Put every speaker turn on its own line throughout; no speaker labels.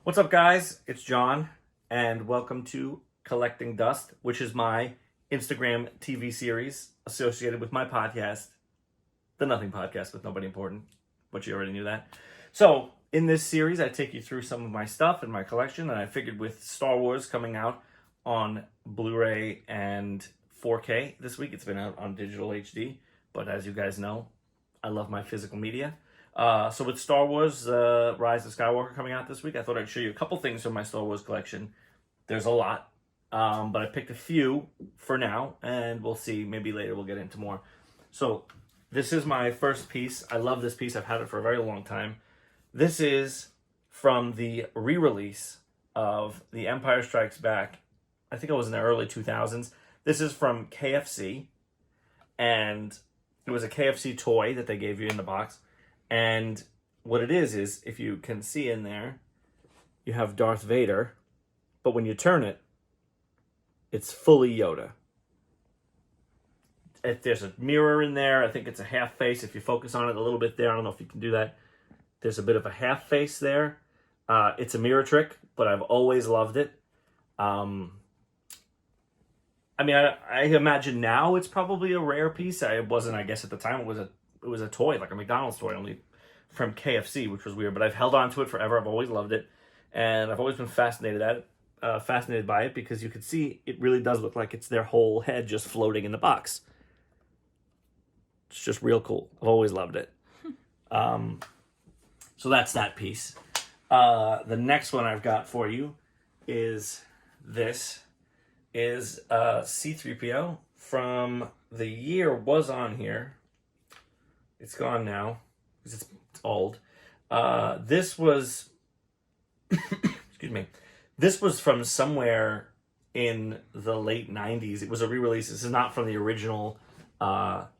What's up, guys? It's John, and welcome to Collecting Dust, which is my Instagram TV series associated with my podcast, The Nothing Podcast with Nobody Important, but you already knew that. So, in this series, I take you through some of my stuff in my collection, and I figured with Star Wars coming out on Blu-ray and 4K this week, it's been out on digital HD, but as you guys know, I love my physical media. So with Star Wars Rise of Skywalker coming out this week, I thought I'd show you a couple things from my Star Wars collection. There's a lot, but I picked a few for now, and we'll see. Maybe later we'll get into more. So this is my first piece. I love this piece. I've had it for a very long time. This is from the re-release of The Empire Strikes Back. I think it was in the early 2000s. This is from KFC, and it was a KFC toy that they gave you in the box. And what it is, if you can see in there, you have Darth Vader, but when you turn it, it's fully Yoda. There's a mirror in there. I think it's a half face. If you focus on it a little bit there, I don't know if you can do that. There's a bit of a half face there. It's a mirror trick, but I've always loved it. I imagine now it's probably a rare piece. It wasn't, I guess, at the time. It was a toy, like a McDonald's toy, only from KFC, which was weird. But I've held on to it forever. I've always loved it, and I've always been fascinated by it because you can see it really does look like it's their whole head just floating in the box. It's just real cool. I've always loved it. So that's that piece. The next one I've got for you is this. Is C-3PO from the year was on here. It's gone now because it's old. This was, excuse me, this was from somewhere in the late 90s. It was a re-release. This is not from the original 70s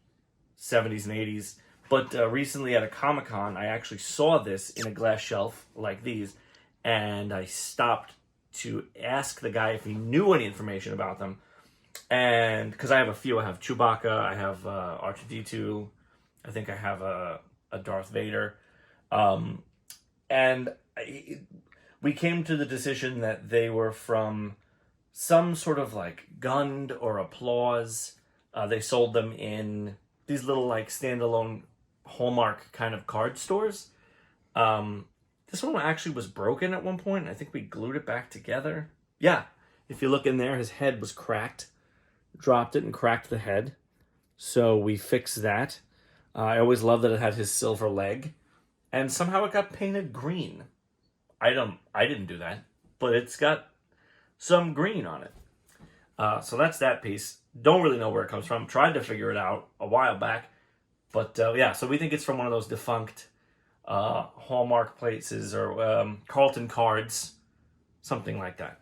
and 80s. But recently at a Comic-Con, I actually saw this in a glass shelf like these, and I stopped to ask the guy if he knew any information about them. And because I have a few, I have Chewbacca, I have R2-D2, I think I have a Darth Vader. We came to the decision that they were from some sort of like Gund or Applause. They sold them in these little like standalone Hallmark kind of card stores. This one actually was broken at one point. I think we glued it back together. Yeah, if you look in there, his head was cracked. Dropped it and cracked the head. So we fixed that. I always loved that it had his silver leg. And somehow it got painted green. I didn't do that. But it's got some green on it. So that's that piece. Don't really know where it comes from. Tried to figure it out a while back. But yeah, so we think it's from one of those defunct Hallmark places or Carlton Cards, something like that.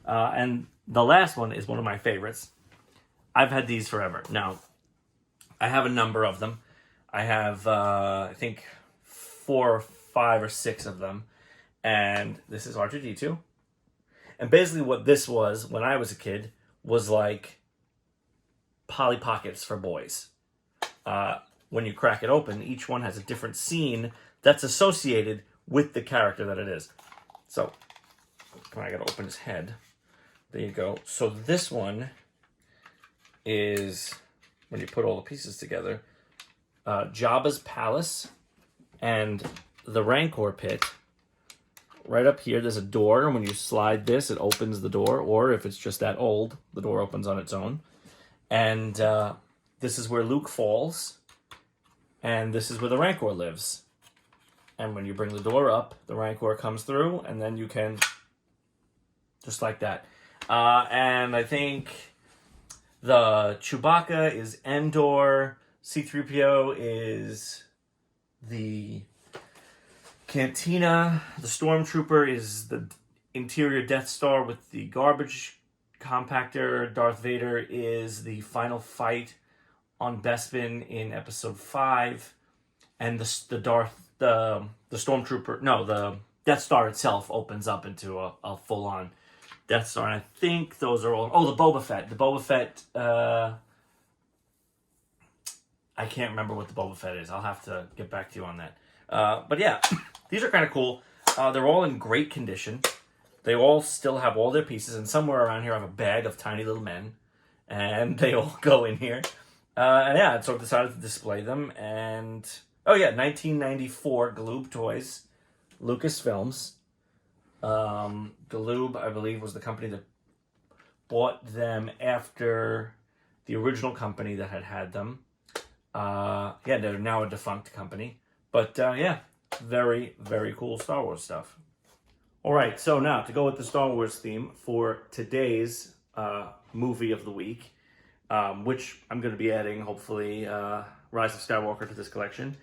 And the last one is one of my favorites. I've had these forever. Now, I have a number of them. I have, I think, 4 or 5 or 6 of them. And this is R2-D2. And basically what this was, when I was a kid, was like Polly Pockets for boys. When you crack it open, each one has a different scene that's associated with the character that it is. So, I gotta open his head. There you go. So this one is, when you put all the pieces together, Jabba's palace and the Rancor pit. Right up here, there's a door, and when you slide this, it opens the door, or if it's just that old, the door opens on its own. And this is where Luke falls, and this is where the Rancor lives. And when you bring the door up, the Rancor comes through, and then you can, just like that. And I think the Chewbacca is Endor, C-3PO is the Cantina, the Stormtrooper is the interior Death Star with the garbage compactor, Darth Vader is the final fight on Bespin in Episode 5, and the Stormtrooper, no, the Death Star itself opens up into a full-on Death Star, and I think those are all... Oh, the Boba Fett. The Boba Fett... I can't remember what the Boba Fett is. I'll have to get back to you on that. But yeah, these are kind of cool. They're all in great condition. They all still have all their pieces, and somewhere around here I have a bag of tiny little men, and they all go in here. And yeah, so I decided to display them, and oh yeah, 1994 Galoob Toys, Lucasfilms. Galoob, I believe, was the company that bought them after the original company that had them. Yeah, they're now a defunct company. But yeah, very, very cool Star Wars stuff. All right, so now to go with the Star Wars theme for today's movie of the week, which I'm going to be adding, hopefully, Rise of Skywalker to this collection.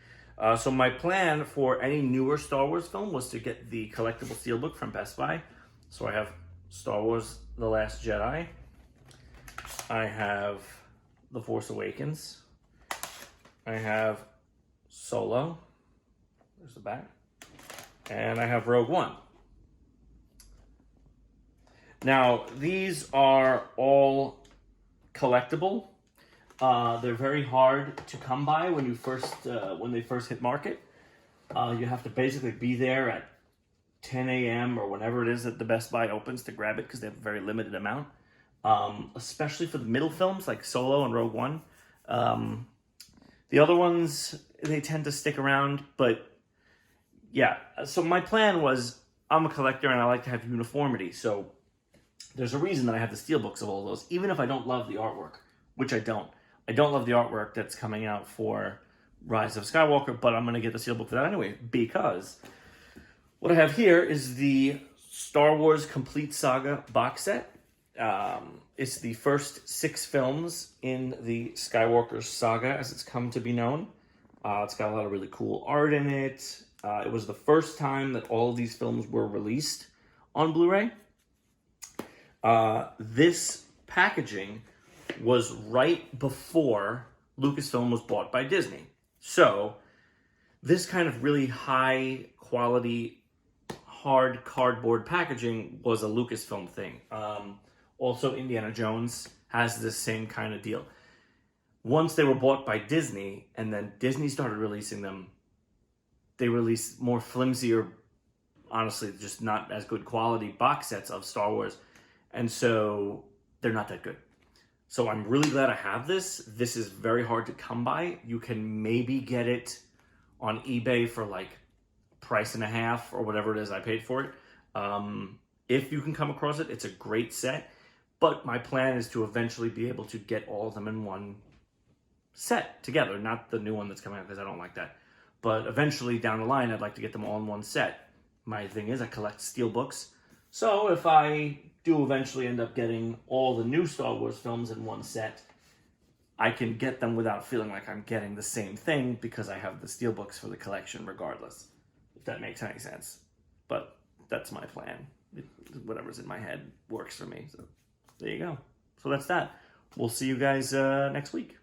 So my plan for any newer Star Wars film was to get the collectible steelbook from Best Buy. So I have Star Wars The Last Jedi. I have The Force Awakens. I have Solo. There's the back. And I have Rogue One. Now, these are all collectible. They're very hard to come by when they first hit market. You have to basically be there at 10 a.m. or whenever it is that the Best Buy opens to grab it because they have a very limited amount. Especially for the middle films like Solo and Rogue One. The other ones, they tend to stick around, but yeah. So my plan was, I'm a collector and I like to have uniformity. So there's a reason that I have the steelbooks of all those, even if I don't love the artwork, which I don't. I don't love the artwork that's coming out for Rise of Skywalker, but I'm going to get the steelbook for that anyway, because what I have here is the Star Wars Complete Saga box set. It's the first 6 films in the Skywalker saga, as it's come to be known. It's got a lot of really cool art in it. It was the first time that all of these films were released on Blu-ray. This packaging was right before Lucasfilm was bought by Disney. So this kind of really high quality, hard cardboard packaging was a Lucasfilm thing. Also, Indiana Jones has this same kind of deal. Once they were bought by Disney, and then Disney started releasing them, they released more flimsier, honestly, just not as good quality box sets of Star Wars. And so they're not that good. So I'm really glad I have this. This is very hard to come by. You can maybe get it on eBay for like price and a half or whatever it is I paid for it. If you can come across it, it's a great set. But my plan is to eventually be able to get all of them in one set together. Not the new one that's coming out because I don't like that. But eventually down the line, I'd like to get them all in one set. My thing is I collect steelbooks. So if I do eventually end up getting all the new Star Wars films in one set, I can get them without feeling like I'm getting the same thing because I have the steelbooks for the collection regardless, if that makes any sense. But that's my plan. Whatever's in my head works for me. So there you go. So that's that. We'll see you guys next week.